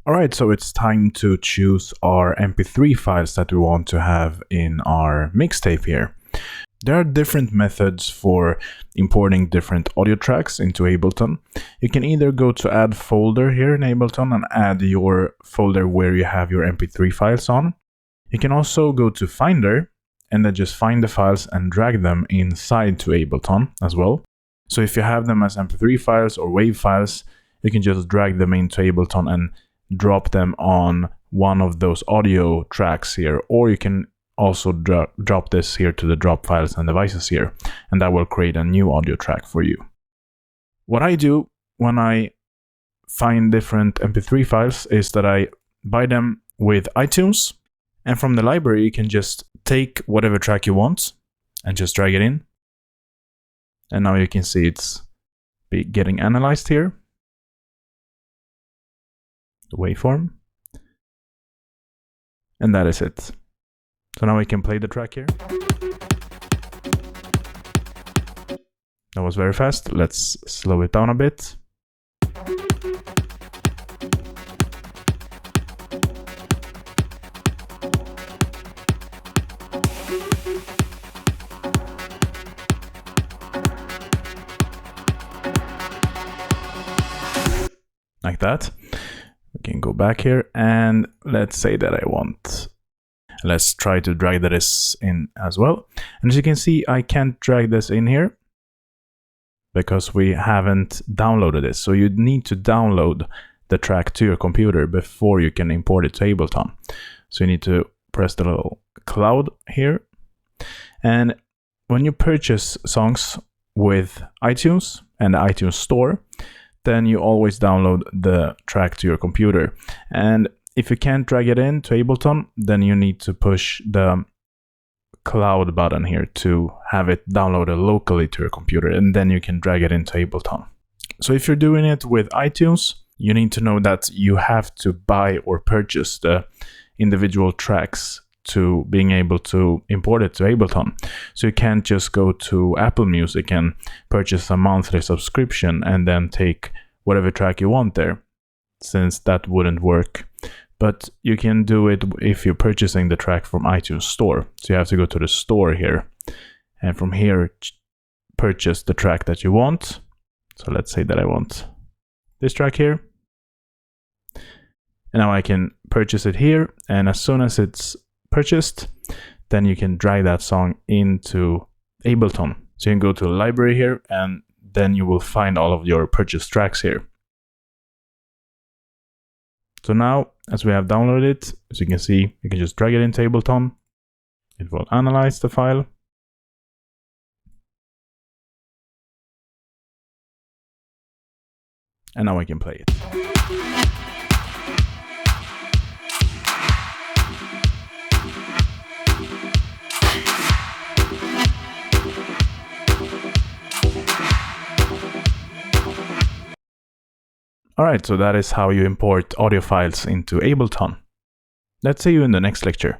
Alright, so it's time to choose our MP3 files that we want to have in our mixtape here. There are different methods for importing different audio tracks into Ableton. You can either go to add folder here in Ableton and add your folder where you have your MP3 files on. You can also go to Finder and then just find the files and drag them inside to Ableton as well. So if you have them as MP3 files or WAV files, you can just drag them into Ableton and drop them on one of those audio tracks here, or you can also drop this here to the drop files and devices here, and that will create a new audio track for you. What I do when I find different MP3 files is that I buy them with iTunes, and from the library you can just take whatever track you want and just drag it in. And now you can see it's getting analyzed here, the waveform, and that is it. So now we can play the track here. That was very fast. Let's slow it down a bit. Like that. We can go back here and let's say that I want. Let's try to drag this in as well. And as you can see, I can't drag this in here because we haven't downloaded it. So you need to download the track to your computer before you can import it to Ableton. So you need to press the little cloud here. And when you purchase songs with iTunes and the iTunes Store, then you always download the track to your computer. And if you can't drag it in to Ableton, then you need to push the cloud button here to have it downloaded locally to your computer, and then you can drag it into Ableton. So if you're doing it with iTunes, you need to know that you have to buy or purchase the individual tracks to being able to import it to Ableton. So you can't just go to Apple Music and purchase a monthly subscription and then take whatever track you want there, since that wouldn't work. But you can do it if you're purchasing the track from iTunes Store. So you have to go to the store here, and from here purchase the track that you want. So let's say that I want this track here. And now I can purchase it here, and as soon as it's purchased, then you can drag that song into Ableton. So you can go to the library here, and then you will find all of your purchased tracks here. So now, as we have downloaded it, as you can see, you can just drag it into Ableton. It will analyze the file. And now I can play it. Alright, so that is how you import audio files into Ableton. Let's see you in the next lecture.